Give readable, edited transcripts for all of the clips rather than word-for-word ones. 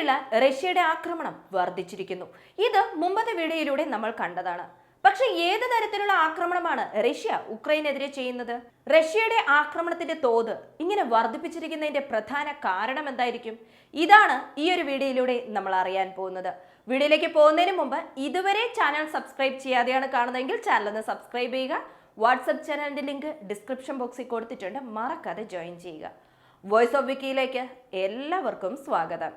ഉക്രൈനിൽ റഷ്യയുടെ ആക്രമണം വർദ്ധിച്ചിരിക്കുന്നു. ഇത് മുമ്പത്തെ വീഡിയോയിലൂടെ നമ്മൾ കണ്ടതാണ്. പക്ഷെ ഏത് തരത്തിലുള്ള ആക്രമണമാണ് റഷ്യ ഉക്രൈനെതിരെ ചെയ്യുന്നത്? റഷ്യയുടെ ആക്രമണത്തിന്റെ തോത് ഇങ്ങനെ വർദ്ധിപ്പിച്ചിരിക്കുന്നതിന്റെ പ്രധാന കാരണം എന്തായിരിക്കും? ഇതാണ് ഈ ഒരു വീഡിയോയിലൂടെ നമ്മൾ അറിയാൻ പോകുന്നത്. വീഡിയോയിലേക്ക് പോകുന്നതിന് മുമ്പ് ഇതുവരെ ചാനൽ സബ്സ്ക്രൈബ് ചെയ്യാതെയാണ് കാണുന്നതെങ്കിൽ ചാനൽ ഒന്ന് സബ്സ്ക്രൈബ് ചെയ്യുക. വാട്സ്ആപ്പ് ചാനലിന്റെ ലിങ്ക് ഡിസ്ക്രിപ്ഷൻ ബോക്സിൽ കൊടുത്തിട്ടുണ്ട്, മറക്കാതെ ജോയിൻ ചെയ്യുക. വോയിസ് ഓഫ് വിക്കിയിലേക്ക് എല്ലാവർക്കും സ്വാഗതം.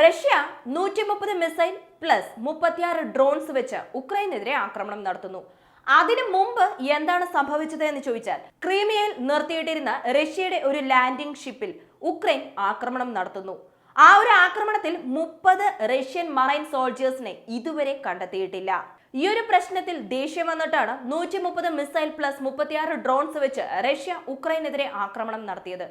റഷ്യ 130 മിസൈൽ പ്ലസ് 36 ഡ്രോൺസ് വെച്ച് ഉക്രൈനെതിരെ ആക്രമണം നടത്തുന്നു. അതിനു മുമ്പ് എന്താണ് സംഭവിച്ചത് എന്ന് ചോദിച്ചാൽ, ക്രീമിയയിൽ നിർത്തിയിട്ടിരുന്ന റഷ്യയുടെ ഒരു ലാൻഡിംഗ് ഷിപ്പിൽ ഉക്രൈൻ ആക്രമണം നടത്തുന്നു. ആ ഒരു ആക്രമണത്തിൽ 30 റഷ്യൻ മറൈൻ സോൾജേഴ്സിനെ ഇതുവരെ കണ്ടെത്തിയിട്ടില്ല. ഈ ഒരു പ്രശ്നത്തിൽ ദേഷ്യം വന്നിട്ടാണ് 130 മിസൈൽ പ്ലസ് 36 ഡ്രോൺസ് വെച്ച് റഷ്യ ഉക്രൈനെതിരെ ആക്രമണം നടത്തിയത്.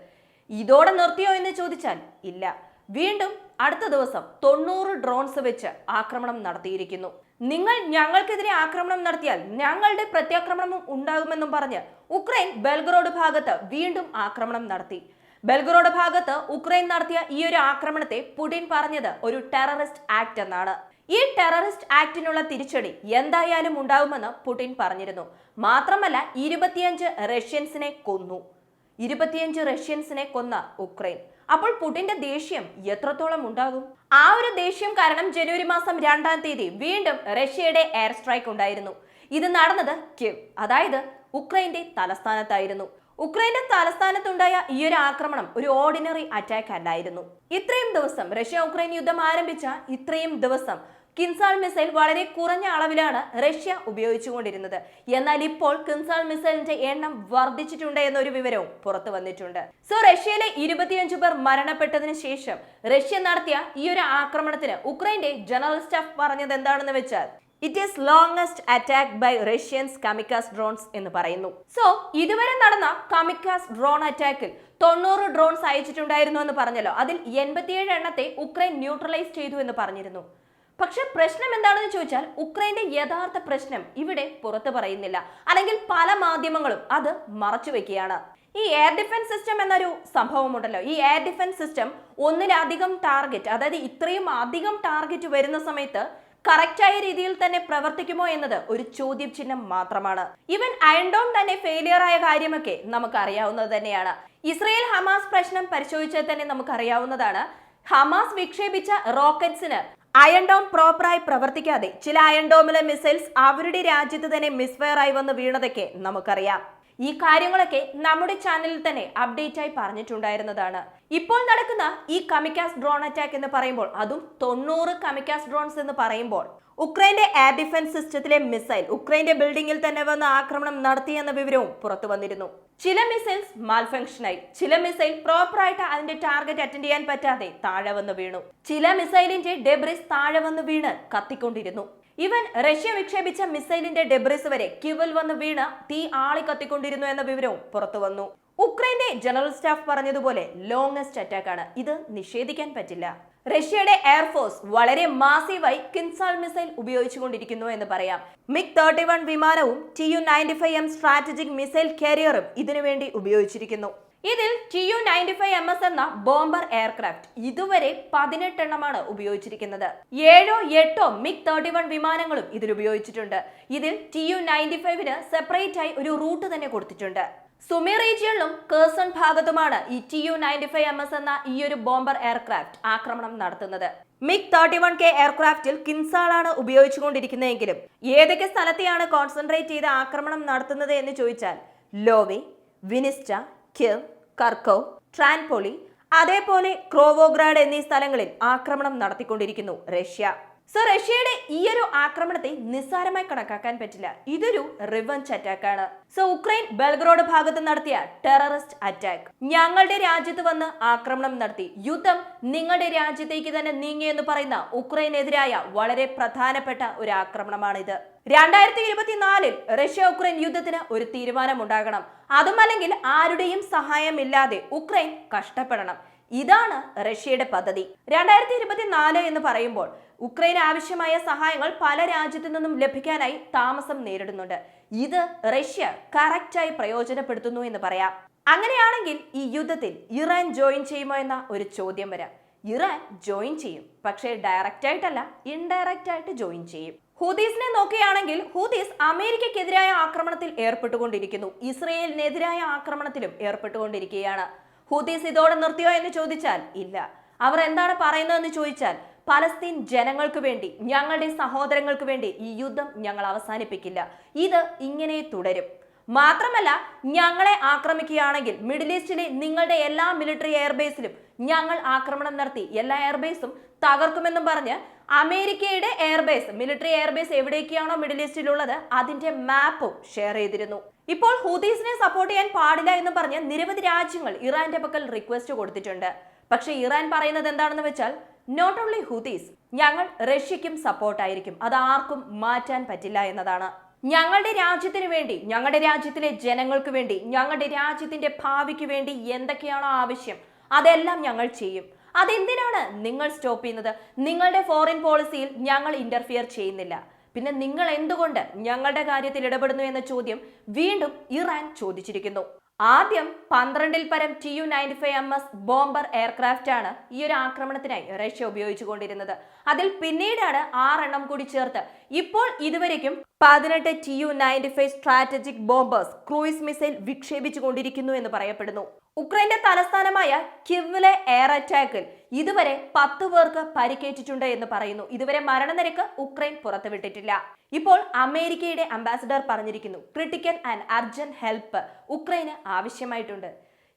ഇതോടെ നിർത്തിയോ എന്ന് ചോദിച്ചാൽ ഇല്ല. വീണ്ടും അടുത്ത ദിവസം 90 ഡ്രോൺസ് വെച്ച് ആക്രമണം നടത്തിയിരിക്കുന്നു. നിങ്ങൾ ഞങ്ങൾക്കെതിരെ ആക്രമണം നടത്തിയാൽ ഞങ്ങളുടെ പ്രത്യാക്രമണവും ഉണ്ടാകുമെന്നും പറഞ്ഞ് ഉക്രൈൻ ബെൽഗറോഡ് ഭാഗത്ത് വീണ്ടും ആക്രമണം നടത്തി. ബെൽഗറോഡ് ഭാഗത്ത് ഉക്രൈൻ നടത്തിയ ഈ ഒരു ആക്രമണത്തെ പുടിൻ പറഞ്ഞത് ഒരു ടെററിസ്റ്റ് ആക്ട് എന്നാണ്. ഈ ടെററിസ്റ്റ് ആക്ടിനുള്ള തിരിച്ചടി എന്തായാലും ഉണ്ടാവുമെന്ന് പുടിൻ പറഞ്ഞിരുന്നു. മാത്രമല്ല 25 റഷ്യൻസിനെ കൊന്നു. 25 റഷ്യൻസിനെ കൊന്ന ഉക്രൈൻ. അപ്പോൾ പുടിന്റെ ദേഷ്യം എത്രത്തോളം ഉണ്ടാകും? ആ ഒരു ദേഷ്യം കാരണം ജനുവരി മാസം 2-ാം തീയതി വീണ്ടും റഷ്യയുടെ എയർ സ്ട്രൈക്ക് ഉണ്ടായിരുന്നു. ഇത് നടന്നത് കീവ്, അതായത് ഉക്രൈന്റെ തലസ്ഥാനത്തായിരുന്നു. ഉക്രൈന്റെ തലസ്ഥാനത്തുണ്ടായ ഈ ഒരു ആക്രമണം ഒരു ഓർഡിനറി അറ്റാക്ക് അല്ലായിരുന്നു. ഇത്രയും ദിവസം റഷ്യ ഉക്രൈൻ യുദ്ധം ആരംഭിച്ച ഇത്രയും ദിവസം കിൻസാൾ മിസൈൽ വളരെ കുറഞ്ഞ അളവിലാണ് റഷ്യ ഉപയോഗിച്ചുകൊണ്ടിരുന്നത്. എന്നാൽ ഇപ്പോൾ കിൻസാൾ മിസൈലിന്റെ എണ്ണം വർദ്ധിച്ചിട്ടുണ്ട് എന്നൊരു വിവരവും പുറത്തു വന്നിട്ടുണ്ട്. റഷ്യയിലെ 25 പേർ മരണപ്പെട്ടതിന് ശേഷം റഷ്യ നടത്തിയ ഈ ഒരു ആക്രമണത്തിന് ഉക്രൈന്റെ ജനറൽ സ്റ്റാഫ് പറഞ്ഞത് എന്താണെന്ന് വെച്ചാൽ, it is longest attack by Russians kamikaze drones എന്ന് പറയുന്നു. ഇതുവരെ നടന്ന കമിക്കാസ് ഡ്രോൺ അറ്റാക്കിൽ 90 ഡ്രോൺസ് അയച്ചിട്ടുണ്ടായിരുന്നു എന്ന് പറഞ്ഞല്ലോ. അതിൽ 87 എണ്ണത്തെ ഉക്രൈൻ ന്യൂട്രലൈസ് ചെയ്തു എന്ന് പറഞ്ഞിരുന്നു. പക്ഷെ പ്രശ്നം എന്താണെന്ന് ചോദിച്ചാൽ, ഉക്രൈന്റെ യഥാർത്ഥ പ്രശ്നം ഇവിടെ പുറത്തു പറയുന്നില്ല, അല്ലെങ്കിൽ പല മാധ്യമങ്ങളും അത് മറച്ചു വെക്കുകയാണ്. ഈ എയർ ഡിഫൻസ് സിസ്റ്റം എന്നൊരു സംഭവം ഉണ്ടല്ലോ. ഈ എയർ ഡിഫൻസ് സിസ്റ്റം ഒന്നിലധികം ടാർഗറ്റ്, അതായത് ഇത്രയും അധികം ടാർഗറ്റ് വരുന്ന സമയത്ത് കറക്റ്റായ രീതിയിൽ തന്നെ പ്രവർത്തിക്കുമോ എന്നത് ഒരു ചോദ്യം ചിഹ്നം മാത്രമാണ്. ഈവൻ അയൺ ഡോം തന്നെ ഫെയിലിയർ ആയ കാര്യമൊക്കെ നമുക്ക് അറിയാവുന്നത് തന്നെയാണ്. ഇസ്രയേൽ ഹമാസ് പ്രശ്നം പരിശോധിച്ചാൽ തന്നെ നമുക്ക് അറിയാവുന്നതാണ്. ഹമാസ് വിക്ഷേപിച്ച റോക്കറ്റ്സിന് അയൺ ഡോം പ്രോപ്പറായി പ്രവർത്തിക്കാതെ ചില അയൺ ഡോമിലെ മിസൈൽസ് അവരുടെ രാജ്യത്ത് തന്നെ മിസ്ഫയർ ആയി വന്ന് വീണതൊക്കെ നമുക്കറിയാം. ഈ കാര്യങ്ങളൊക്കെ നമ്മുടെ ചാനലിൽ തന്നെ അപ്ഡേറ്റ് ആയി പറഞ്ഞിട്ടുണ്ടായിരുന്നതാണ്. ഇപ്പോൾ നടക്കുന്ന ഈ കമിക്കാസ് ഡ്രോൺ അറ്റാക്ക് എന്ന് പറയുമ്പോൾ, അതും 90 കമിക്കാസ് ഡ്രോൺസ് എന്ന് പറയുമ്പോൾ, ഉക്രൈന്റെ എയർ ഡിഫൻസ് സിസ്റ്റത്തിലെ മിസൈൽ ഉക്രൈന്റെ ബിൽഡിംഗിൽ തന്നെ വന്ന് ആക്രമണം നടത്തിയെന്ന വിവരവും പുറത്തു വന്നിരുന്നു. ചില മിസൈൽസ് മാൽഫങ്ഷനായി, ചില മിസൈൽ പ്രോപ്പറായിട്ട് അതിന്റെ ടാർഗറ്റ് അറ്റൻഡ് ചെയ്യാൻ പറ്റാതെ താഴെ വന്ന് വീണു. ചില മിസൈലിന്റെ ഡെബ്രിസ് താഴെ വന്ന് വീണ് കത്തിക്കൊണ്ടിരുന്നു. ഇവൻ റഷ്യ വിക്ഷേപിച്ച മിസൈലിന്റെ ഡെബ്രിസ് വരെ കിവിൽ വന്ന് വീണ് തീ ആളി കത്തിക്കൊണ്ടിരുന്നു എന്ന വിവരവും പുറത്തു വന്നു. ഉക്രൈന്റെ ജനറൽ സ്റ്റാഫ് പറഞ്ഞതുപോലെ ലോങ്സ്റ്റ് അറ്റാക്ക് ആണ്. ഇത് നിഷേധിക്കാൻ പറ്റില്ല. റഷ്യയുടെ എയർഫോഴ്സ് വളരെ മാസീവായി കിൻസാൾ മിസൈൽ ഉപയോഗിച്ചുകൊണ്ടിരിക്കുന്നു എന്ന് പറയാം. MiG-31 വിമാനവും Tu-95M സ്ട്രാറ്റജിക് മിസൈൽ കാരിയറും ഇതിനുവേണ്ടി ഉപയോഗിച്ചിരിക്കുന്നു. ഇതിൽ Tu-95MS എന്ന ബോംബർ എയർക്രാഫ്റ്റ് ഇതുവരെ 18 എണ്ണമാണ് ഉപയോഗിച്ചിരിക്കുന്നത്. 7-8 MiG-31 വിമാനങ്ങളും ഇതിൽ ഉപയോഗിച്ചിട്ടുണ്ട്. ഇതിൽ Tu-95ന് സെപ്പറേറ്റ് ആയി ഒരു റൂട്ട് തന്നെ കൊടുത്തിട്ടുണ്ട്. സുമി റീജിയണിലും കേഴ്സൺ ഭാഗത്തുമാണ് ഈ Tu-95MS എന്ന ഈ ഒരു ബോംബർ എയർക്രാഫ്റ്റ് ആക്രമണം നടത്തുന്നത്. MiG-31K എയർക്രാഫ്റ്റിൽ കിൻസാളാണ് ഉപയോഗിച്ചുകൊണ്ടിരിക്കുന്നതെങ്കിലും ഏതൊക്കെ സ്ഥലത്തെയാണ് കോൺസെൻട്രേറ്റ് ചെയ്ത് ആക്രമണം നടത്തുന്നത് എന്ന് ചോദിച്ചാൽ, ലോവെ, വിനിസ്റ്റ, കിവ്, കർക്കോവ്, ട്രാൻപോളി, അതേപോലെ ക്രോവോഗ്രാഡ് എന്നീ സ്ഥലങ്ങളിൽ ആക്രമണം നടത്തിക്കൊണ്ടിരിക്കുന്നു റഷ്യ. റഷ്യയുടെ ഈ ഒരു ആക്രമണത്തെ നിസ്സാരമായി കണക്കാക്കാൻ പറ്റില്ല. ഇതൊരു റിവഞ്ച് അറ്റാക്ക് ആണ്. ഉക്രൈൻ ബെൽഗറോഡ് ഭാഗത്ത് നടത്തിയ ടെററിസ്റ്റ് അറ്റാക്ക്, ഞങ്ങളുടെ രാജ്യത്ത് വന്ന് ആക്രമണം നടത്തി, യുദ്ധം നിങ്ങളുടെ രാജ്യത്തേക്ക് തന്നെ നീങ്ങി എന്ന് പറയുന്ന ഉക്രൈനെതിരായ വളരെ പ്രധാനപ്പെട്ട ഒരു ആക്രമണമാണിത്. 2024 റഷ്യ ഉക്രൈൻ യുദ്ധത്തിന് ഒരു തീരുമാനമുണ്ടാകണം. അതുമല്ലെങ്കിൽ ആരുടെയും സഹായമില്ലാതെ ഉക്രൈൻ കഷ്ടപ്പെടണം. ഇതാണ് റഷ്യയുടെ പദ്ധതി. 2024 എന്ന് പറയുമ്പോൾ ഉക്രൈന് ആവശ്യമായ സഹായങ്ങൾ പല രാജ്യത്തു നിന്നും ലഭിക്കാനായി താമസം നേരിടുന്നുണ്ട്. ഇത് റഷ്യ കറക്റ്റായി പ്രയോജനപ്പെടുത്തുന്നു എന്ന് പറയാം. അങ്ങനെയാണെങ്കിൽ ഈ യുദ്ധത്തിൽ ഇറാൻ ജോയിൻ ചെയ്യുമോ എന്ന ഒരു ചോദ്യം വരാം. ഇറാൻ ജോയിൻ ചെയ്യും, പക്ഷേ ഡയറക്റ്റ് ആയിട്ടല്ല, ഇൻഡയറക്റ്റ് ആയിട്ട് ജോയിൻ ചെയ്യും. ഹൂതീസിനെ നോക്കുകയാണെങ്കിൽ ഹൂതീസ് അമേരിക്കക്കെതിരായ ആക്രമണത്തിൽ ഏർപ്പെട്ടുകൊണ്ടിരിക്കുന്നു, ഇസ്രയേലിനെതിരായ ആക്രമണത്തിലും ഏർപ്പെട്ടുകൊണ്ടിരിക്കുകയാണ്. ഹൂതീസ് ഇതോടെ നിർത്തിയോ എന്ന് ചോദിച്ചാൽ ഇല്ല. അവർ എന്താണ് പറയുന്നതെന്ന് ചോദിച്ചാൽ പലസ്തീൻ ജനങ്ങൾക്ക് വേണ്ടി, ഞങ്ങളുടെ സഹോദരങ്ങൾക്ക് വേണ്ടി ഈ യുദ്ധം ഞങ്ങൾ അവസാനിപ്പിക്കില്ല, ഇത് ഇങ്ങനെ തുടരും. മാത്രമല്ല, ഞങ്ങളെ ആക്രമിക്കുകയാണെങ്കിൽ മിഡിൽ ഈസ്റ്റിലെ നിങ്ങളുടെ എല്ലാ മിലിറ്ററി എയർബേസിലും ഞങ്ങൾ ആക്രമണം നടത്തി എല്ലാ എയർബേസും തകർക്കുമെന്നും പറഞ്ഞ് അമേരിക്കയുടെ എയർബേസ്, മിലിറ്ററി എയർബേസ് എവിടേക്കാണോ മിഡിൽ ഈസ്റ്റിലുള്ളത് അതിന്റെ മാപ്പും ഷെയർ ചെയ്തിരുന്നു. ഇപ്പോൾ ഹൂതീസിനെ സപ്പോർട്ട് ചെയ്യാൻ പാടില്ല എന്ന് പറഞ്ഞ് നിരവധി രാജ്യങ്ങൾ ഇറാന്റെ പക്കൽ റിക്വസ്റ്റ് കൊടുത്തിട്ടുണ്ട്. പക്ഷെ ഇറാൻ പറയുന്നത് എന്താണെന്ന് വെച്ചാൽ, നോട്ട് ഓൺലി ഹൂതീസ്, ഞങ്ങൾ റഷ്യക്കും സപ്പോർട്ടായിരിക്കും, അത് ആർക്കും മാറ്റാൻ പറ്റില്ല എന്നതാണ്. ഞങ്ങളുടെ രാജ്യത്തിന് വേണ്ടി, ഞങ്ങളുടെ രാജ്യത്തിലെ ജനങ്ങൾക്ക് വേണ്ടി, ഞങ്ങളുടെ രാജ്യത്തിന്റെ ഭാവിക്ക് വേണ്ടി എന്തൊക്കെയാണോ ആവശ്യം അതെല്ലാം ഞങ്ങൾ ചെയ്യും. അതെന്തിനാണ് നിങ്ങൾ സ്റ്റോപ്പ് ചെയ്യുന്നത്? നിങ്ങളുടെ ഫോറിൻ പോളിസിയിൽ ഞങ്ങൾ ഇന്റർഫിയർ ചെയ്യുന്നില്ല, പിന്നെ നിങ്ങൾ എന്തുകൊണ്ട് ഞങ്ങളുടെ കാര്യത്തിൽ ഇടപെടുന്നു എന്ന ചോദ്യം വീണ്ടും ഇറാൻ ചോദിച്ചിരിക്കുന്നു. ആദ്യം 12-ൽ പരം Tu-95MS ബോംബർ എയർക്രാഫ്റ്റ് ആണ് ഈ ഒരു ആക്രമണത്തിനായി റഷ്യ ഉപയോഗിച്ചുകൊണ്ടിരുന്നത്. അതിൽ പിന്നീടാണ് 6 എണ്ണം കൂടി ചേർത്ത് ഇപ്പോൾ ഇതുവരെയ്ക്കും 18 Tu-95 strategic bombers cruise missile വിക്ഷേപിച്ചുകൊണ്ടിരിക്കുന്നു എന്ന് പറയപ്പെടുന്നു. ഉക്രൈന്റെ തലസ്ഥാനമായ കിവിലെ എയർ അറ്റാക്കിൽ ഇതുവരെ 10 പേർക്ക് പരിക്കേറ്റിട്ടുണ്ട് എന്ന് പറയുന്നു. ഇതുവരെ മരണനിരക്ക് ഉക്രൈൻ പുറത്തുവിട്ടിട്ടില്ല. ഇപ്പോൾ അമേരിക്കയുടെ അംബാസിഡർ പറഞ്ഞിരിക്കുന്നു, ക്രിട്ടിക്കൽ ആൻഡ് അർജന്റ് ഹെൽപ്പ് ഉക്രൈന് ആവശ്യമായിട്ടുണ്ട്.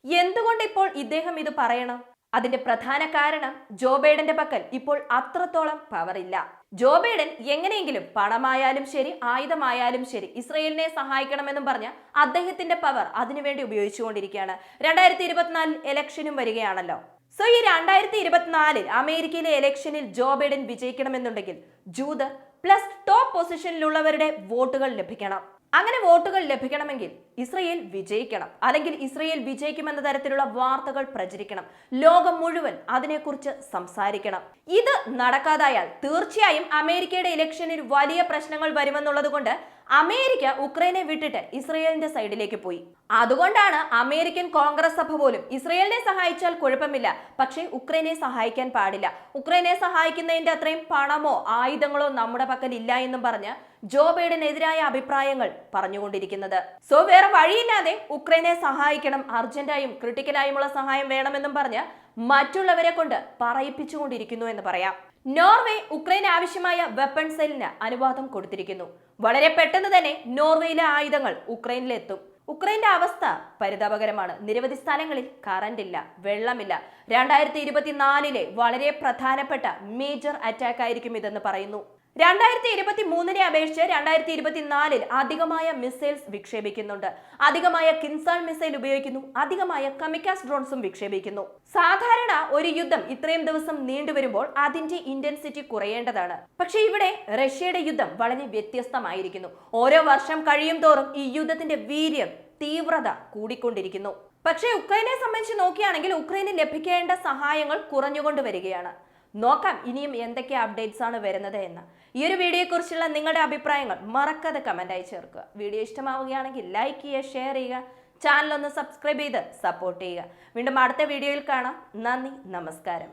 എന്തുകൊണ്ട് ഇപ്പോൾ ഇദ്ദേഹം ഇത് പറയണം? അതിന്റെ പ്രധാന കാരണം ജോ ബൈഡന്റെ പക്കൽ ഇപ്പോൾ അത്രത്തോളം പവർ ഇല്ല. ജോ ബൈഡൻ എങ്ങനെയെങ്കിലും പണമായാലും ശരി, ആയുധമായാലും ശരി, ഇസ്രയേലിനെ സഹായിക്കണമെന്നും പറഞ്ഞ് അദ്ദേഹത്തിന്റെ പവർ അതിനുവേണ്ടി ഉപയോഗിച്ചുകൊണ്ടിരിക്കുകയാണ്. 2024 ഇലക്ഷനും വരികയാണല്ലോ. സോ ഈ 2024 അമേരിക്കയിലെ ഇലക്ഷനിൽ ജോ ബൈഡൻ വിജയിക്കണമെന്നുണ്ടെങ്കിൽ ജൂതർ പ്ലസ് ടോപ്പ് പൊസിഷനിലുള്ളവരുടെ വോട്ടുകൾ ലഭിക്കണം. അങ്ങനെ വോട്ടുകൾ ലഭിക്കണമെങ്കിൽ ഇസ്രയേൽ വിജയിക്കണം, അല്ലെങ്കിൽ ഇസ്രയേൽ വിജയിക്കുമെന്ന തരത്തിലുള്ള വാർത്തകൾ പ്രചരിക്കണം. ലോകം മുഴുവൻ അതിനെക്കുറിച്ച് സംസാരിക്കണം. ഇത് നടക്കാതായാൽ തീർച്ചയായും അമേരിക്കയുടെ ഇലക്ഷനിൽ വലിയ പ്രശ്നങ്ങൾ വരുമെന്നുള്ളത് കൊണ്ട് അമേരിക്ക ഉക്രൈനെ വിട്ടിട്ട് ഇസ്രയേലിന്റെ സൈഡിലേക്ക് പോയി. അതുകൊണ്ടാണ് അമേരിക്കൻ കോൺഗ്രസ് സഭ പോലും ഇസ്രയേലിനെ സഹായിച്ചാൽ കുഴപ്പമില്ല, പക്ഷേ ഉക്രൈനെ സഹായിക്കാൻ പാടില്ല, ഉക്രൈനെ സഹായിക്കുന്നതിന്റെ അത്രയും പണമോ ആയുധങ്ങളോ നമ്മുടെ പക്കൽ ഇല്ല എന്നും പറഞ്ഞ് ജോ ബൈഡനെതിരായ അഭിപ്രായങ്ങൾ പറഞ്ഞുകൊണ്ടിരിക്കുന്നത്. സോ വേറെ വഴിയില്ലാതെ ഉക്രൈനെ സഹായിക്കണം, അർജന്റായും ക്രിട്ടിക്കലായുമുള്ള സഹായം വേണമെന്നും പറഞ്ഞ് മറ്റുള്ളവരെ കൊണ്ട് പറയിപ്പിച്ചുകൊണ്ടിരിക്കുന്നു എന്ന് പറയാം. നോർവേ ഉക്രൈന് ആവശ്യമായ വെപ്പൺ സെല്ലിന് അനുവാദം കൊടുത്തിരിക്കുന്നു. വളരെ പെട്ടെന്ന് തന്നെ നോർവേയിലെ ആയുധങ്ങൾ ഉക്രൈനിലെത്തും. ഉക്രൈന്റെ അവസ്ഥ പരിതാപകരമാണ്. നിരവധി സ്ഥലങ്ങളിൽ കറന്റ് ഇല്ല, വെള്ളമില്ല. 2024 വളരെ പ്രധാനപ്പെട്ട മേജർ അറ്റാക്ക് ആയിരിക്കും ഇതെന്ന് പറയുന്നു. 2023 അപേക്ഷിച്ച് 2024 അധികമായ മിസൈൽസ് വിക്ഷേപിക്കുന്നുണ്ട്, അധികമായ കിൻസാൾ മിസൈൽ ഉപയോഗിക്കുന്നു, അധികമായ കമിക്കാസ് ഡ്രോൺസും വിക്ഷേപിക്കുന്നു. സാധാരണ ഒരു യുദ്ധം ഇത്രയും ദിവസം നീണ്ടുവരുമ്പോൾ അതിന്റെ ഇന്റൻസിറ്റി കുറയേണ്ടതാണ്. പക്ഷേ ഇവിടെ റഷ്യയുടെ യുദ്ധം വളരെ വ്യത്യസ്തമായിരിക്കുന്നു. ഓരോ വർഷം കഴിയും തോറും ഈ യുദ്ധത്തിന്റെ വീര്യം, തീവ്രത കൂടിക്കൊണ്ടിരിക്കുന്നു. പക്ഷേ ഉക്രൈനെ സംബന്ധിച്ച് നോക്കുകയാണെങ്കിൽ ഉക്രൈന് ലഭിക്കേണ്ട സഹായങ്ങൾ കുറഞ്ഞുകൊണ്ട് വരികയാണ്. നോക്കാം ഇനിയും എന്തൊക്കെ അപ്ഡേറ്റ്സ് ആണ് വരുന്നത് എന്ന്. ഈ ഒരു വീഡിയോയെക്കുറിച്ചുള്ള നിങ്ങളുടെ അഭിപ്രായങ്ങൾ മറക്കാതെ കമന്റായി ചേർക്കുക. വീഡിയോ ഇഷ്ടമാവുകയാണെങ്കിൽ ലൈക്ക് ചെയ്യുക, ഷെയർ ചെയ്യുക, ചാനൽ ഒന്ന് സബ്സ്ക്രൈബ് ചെയ്ത് സപ്പോർട്ട് ചെയ്യുക. വീണ്ടും അടുത്ത വീഡിയോയിൽ കാണാം. നന്ദി, നമസ്കാരം.